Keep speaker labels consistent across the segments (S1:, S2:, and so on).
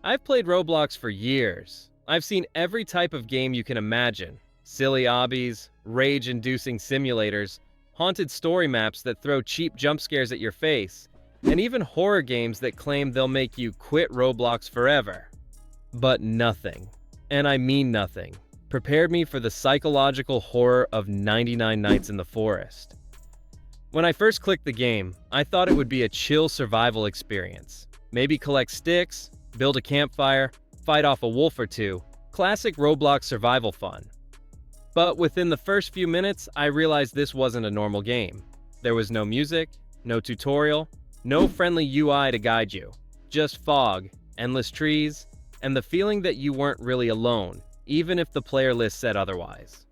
S1: I've played Roblox for years. I've seen every type of game you can imagine. Silly obbies, rage-inducing simulators, haunted story maps that throw cheap jump scares at your face, and even horror games that claim they'll make you quit Roblox forever. But nothing, and I mean nothing, prepared me for the psychological horror of 99 Nights in the Forest. When I first clicked the game, I thought it would be a chill survival experience. Maybe collect sticks, build a campfire, fight off a wolf or two. Classic Roblox survival fun. But within the first few minutes, I realized this wasn't a normal game. There was no music, no tutorial, no friendly UI to guide you. Just fog, endless trees, and the feeling that you weren't really alone, even if the player list said otherwise.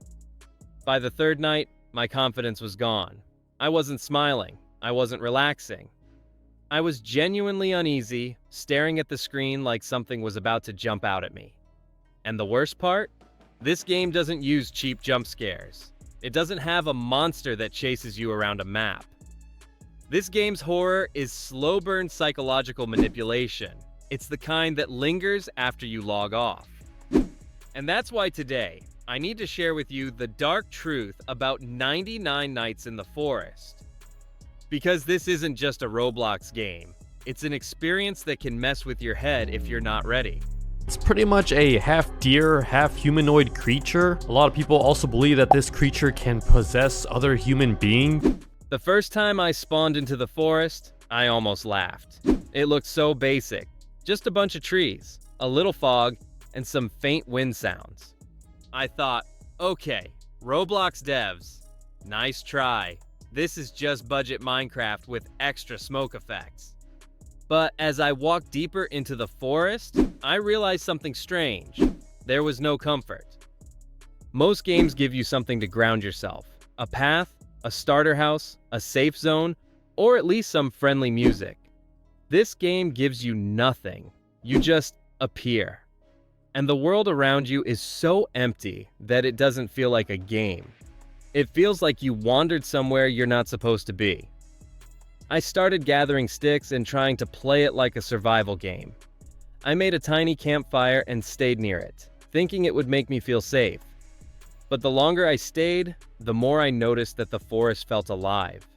S1: By the third night, my confidence was gone. I wasn't smiling. I wasn't relaxing. I was genuinely uneasy, staring at the screen like something was about to jump out at me. And the worst part? This game doesn't use cheap jump scares. It doesn't have a monster that chases you around a map. This game's horror is slow-burn psychological manipulation. It's the kind that lingers after you log off. And that's why today, I need to share with you the dark truth about 99 Nights in the Forest. Because this isn't just a Roblox game. It's an experience that can mess with your head if you're not ready.
S2: It's pretty much a half deer, half humanoid creature. A lot of people also believe that this creature can possess other human beings.
S1: The first time I spawned into the forest, I almost laughed. It looked so basic. Just a bunch of trees, a little fog, and some faint wind sounds. I thought, okay, Roblox devs, nice try. This is just budget Minecraft with extra smoke effects. But as I walked deeper into the forest, I realized something strange. There was no comfort. Most games give you something to ground yourself. A path, a starter house, a safe zone, or at least some friendly music. This game gives you nothing. You just appear. And the world around you is so empty that it doesn't feel like a game. It feels like you wandered somewhere you're not supposed to be. I started gathering sticks and trying to play it like a survival game. I made a tiny campfire and stayed near it, thinking it would make me feel safe. But the longer I stayed, the more I noticed that the forest felt alive.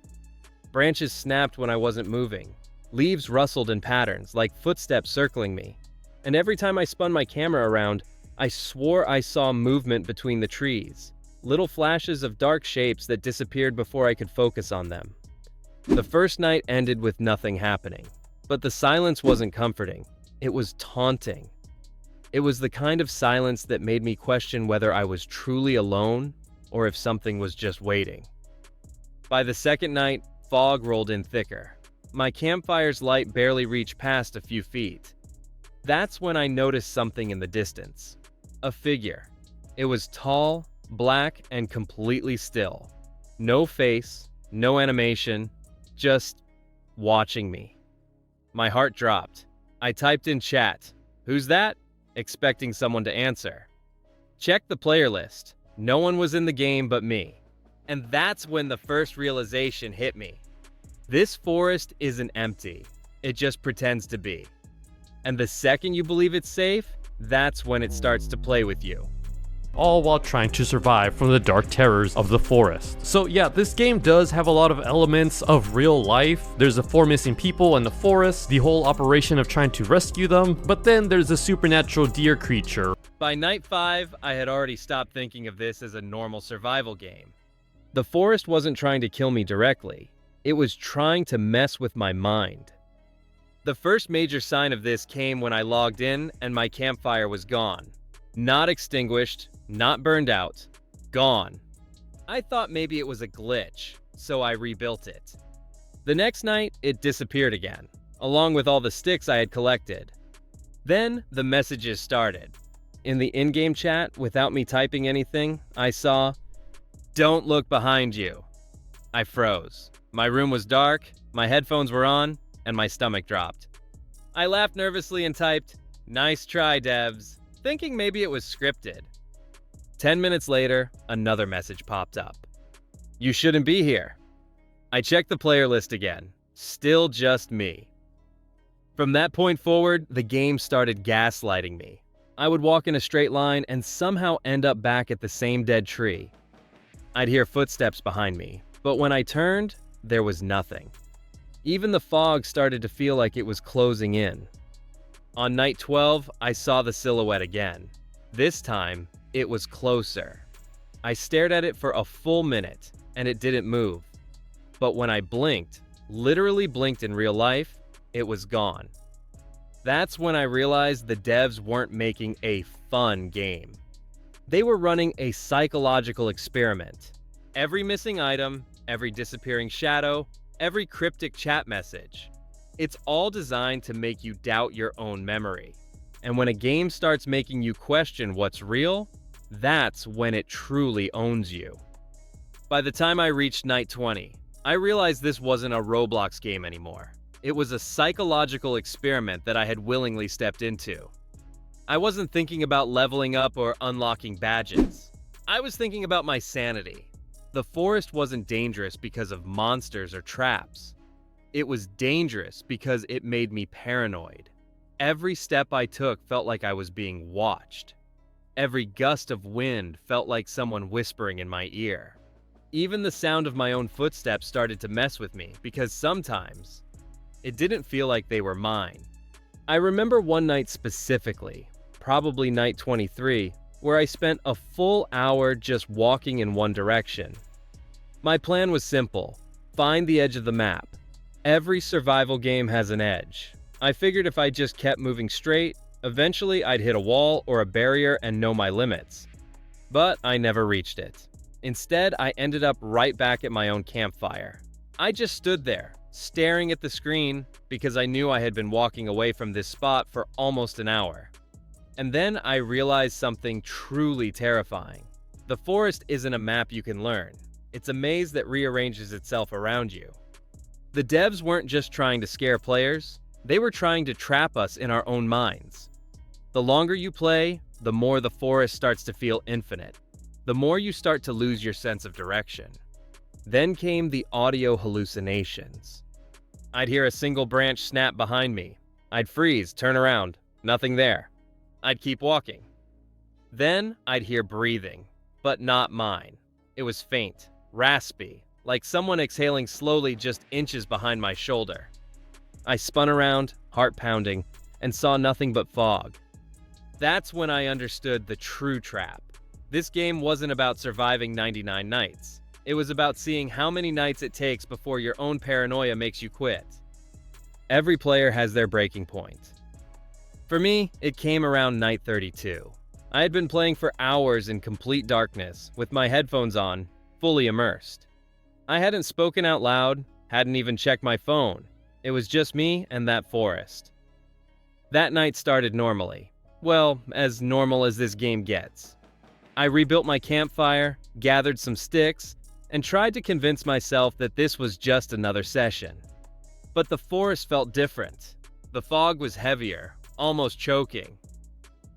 S1: Branches snapped when I wasn't moving. Leaves rustled in patterns, like footsteps circling me. And every time I spun my camera around, I swore I saw movement between the trees. Little flashes of dark shapes that disappeared before I could focus on them. The first night ended with nothing happening. But the silence wasn't comforting. It was taunting. It was the kind of silence that made me question whether I was truly alone or if something was just waiting. By the second night, fog rolled in thicker. My campfire's light barely reached past a few feet. That's when I noticed something in the distance. A figure. It was tall, black, and completely still. No face, no animation, just watching me. My heart dropped. I typed in chat, "Who's that?" expecting someone to answer. Checked the player list. No one was in the game but me. And that's when the first realization hit me. This forest isn't empty. It just pretends to be. And the second you believe it's safe, that's when it starts to play with you.
S2: All while trying to survive from the dark terrors of the forest. So yeah, this game does have a lot of elements of real life. There's the 4 missing people in the forest, the whole operation of trying to rescue them, but then there's a supernatural deer creature.
S1: By night 5, I had already stopped thinking of this as a normal survival game. The forest wasn't trying to kill me directly. It was trying to mess with my mind. The first major sign of this came when I logged in and my campfire was gone. Not extinguished, not burned out, gone. I thought maybe it was a glitch, so I rebuilt it. The next night, it disappeared again, along with all the sticks I had collected. Then, the messages started. In the in-game chat, without me typing anything, I saw, "Don't look behind you." I froze. My room was dark, my headphones were on, and my stomach dropped. I laughed nervously and typed, "Nice try, devs," thinking maybe it was scripted. 10 minutes later, another message popped up. "You shouldn't be here." I checked the player list again. Still just me. From that point forward, the game started gaslighting me. I would walk in a straight line and somehow end up back at the same dead tree. I'd hear footsteps behind me, but when I turned, there was nothing. Even the fog started to feel like it was closing in. On night 12, I saw the silhouette again. This time, it was closer. I stared at it for a full minute, and it didn't move. But when I blinked, literally blinked in real life, it was gone. That's when I realized the devs weren't making a fun game. They were running a psychological experiment. Every missing item, every disappearing shadow, every cryptic chat message. It's all designed to make you doubt your own memory. And when a game starts making you question what's real, that's when it truly owns you. By the time I reached night 20, I realized this wasn't a Roblox game anymore. It was a psychological experiment that I had willingly stepped into. I wasn't thinking about leveling up or unlocking badges. I was thinking about my sanity. The forest wasn't dangerous because of monsters or traps. It was dangerous because it made me paranoid. Every step I took felt like I was being watched. Every gust of wind felt like someone whispering in my ear. Even the sound of my own footsteps started to mess with me because sometimes it didn't feel like they were mine. I remember one night specifically, probably night 23, where I spent a full hour just walking in one direction. My plan was simple: find the edge of the map. Every survival game has an edge. I figured if I just kept moving straight, eventually I'd hit a wall or a barrier and know my limits. But I never reached it. Instead, I ended up right back at my own campfire. I just stood there, staring at the screen, because I knew I had been walking away from this spot for almost an hour. And then I realized something truly terrifying. The forest isn't a map you can learn. It's a maze that rearranges itself around you. The devs weren't just trying to scare players, they were trying to trap us in our own minds. The longer you play, the more the forest starts to feel infinite. The more you start to lose your sense of direction. Then came the audio hallucinations. I'd hear a single branch snap behind me. I'd freeze, turn around, nothing there. I'd keep walking. Then I'd hear breathing, but not mine. It was faint, raspy, like someone exhaling slowly just inches behind my shoulder. I spun around, heart pounding, and saw nothing but fog. That's when I understood the true trap. This game wasn't about surviving 99 nights. It was about seeing how many nights it takes before your own paranoia makes you quit. Every player has their breaking point. For me, it came around night 32. I had been playing for hours in complete darkness, with my headphones on, fully immersed. I hadn't spoken out loud, hadn't even checked my phone. It was just me and that forest. That night started normally. Well, as normal as this game gets. I rebuilt my campfire, gathered some sticks, and tried to convince myself that this was just another session. But the forest felt different. The fog was heavier, almost choking.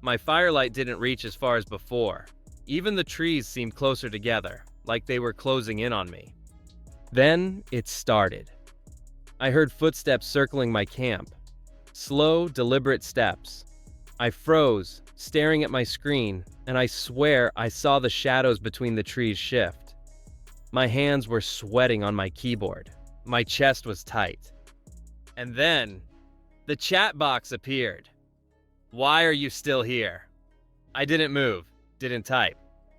S1: My firelight didn't reach as far as before. Even the trees seemed closer together, like they were closing in on me. Then it started. I heard footsteps circling my camp. Slow, deliberate steps. I froze, staring at my screen, and I swear I saw the shadows between the trees shift. My hands were sweating on my keyboard. My chest was tight. And then, the chat box appeared. "Why are you still here?" I didn't move, didn't type.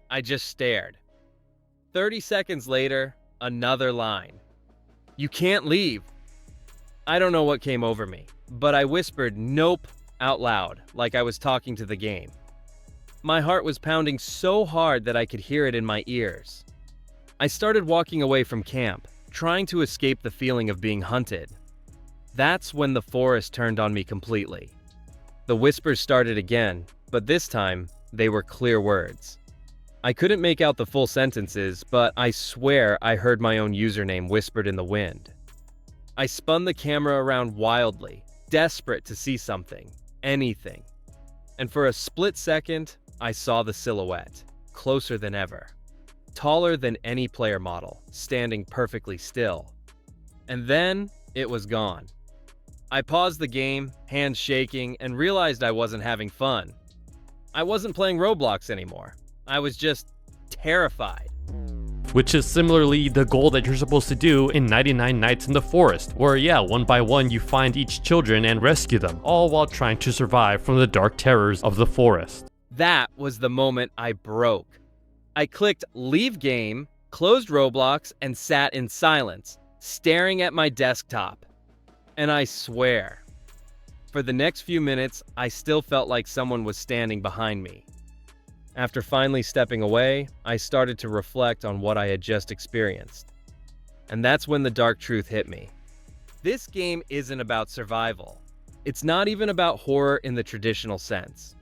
S1: I just stared. 30 seconds later, another line. "You can't leave." I don't know what came over me, but I whispered "nope" out loud, like I was talking to the game. My heart was pounding so hard that I could hear it in my ears. I started walking away from camp, trying to escape the feeling of being hunted. That's when the forest turned on me completely. The whispers started again, but this time, they were clear words. I couldn't make out the full sentences, but I swear I heard my own username whispered in the wind. I spun the camera around wildly, desperate to see something, anything. And for a split second, I saw the silhouette, closer than ever. Taller than any player model, standing perfectly still. And then, it was gone. I paused the game, hands shaking, and realized I wasn't having fun. I wasn't playing Roblox anymore. I was just terrified.
S2: Which is similarly the goal that you're supposed to do in 99 Nights in the Forest, where yeah, one by one you find each children and rescue them, all while trying to survive from the dark terrors of the forest.
S1: That was the moment I broke. I clicked leave game, closed Roblox, and sat in silence, staring at my desktop. And I swear, for the next few minutes, I still felt like someone was standing behind me. After finally stepping away, I started to reflect on what I had just experienced. And that's when the dark truth hit me. This game isn't about survival. It's not even about horror in the traditional sense.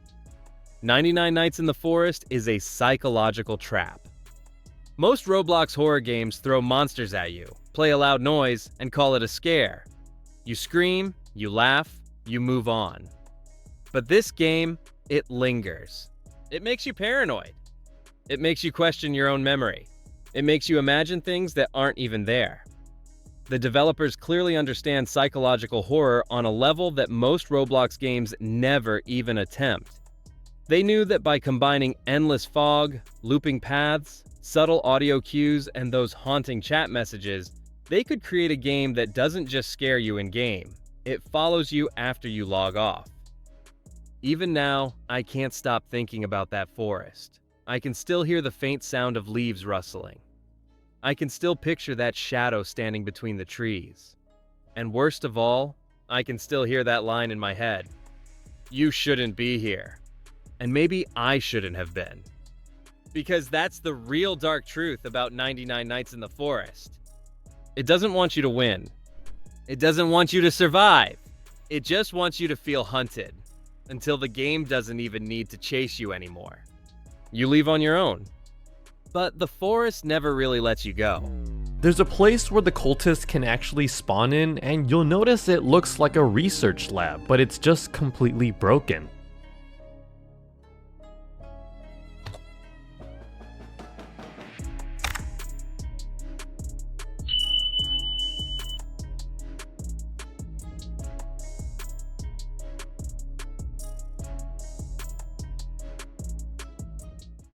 S1: 99 Nights in the Forest is a psychological trap. Most Roblox horror games throw monsters at you, play a loud noise, and call it a scare. You scream, you laugh, you move on. But this game, it lingers. It makes you paranoid. It makes you question your own memory. It makes you imagine things that aren't even there. The developers clearly understand psychological horror on a level that most Roblox games never even attempt. They knew that by combining endless fog, looping paths, subtle audio cues, and those haunting chat messages, they could create a game that doesn't just scare you in-game, it follows you after you log off. Even now, I can't stop thinking about that forest. I can still hear the faint sound of leaves rustling. I can still picture that shadow standing between the trees. And worst of all, I can still hear that line in my head. You shouldn't be here. And maybe I shouldn't have been. Because that's the real dark truth about 99 Nights in the Forest. It doesn't want you to win. It doesn't want you to survive. It just wants you to feel hunted. Until the game doesn't even need to chase you anymore. You leave on your own. But the forest never really lets you go.
S2: There's a place where the cultists can actually spawn in, and you'll notice it looks like a research lab, but it's just completely broken.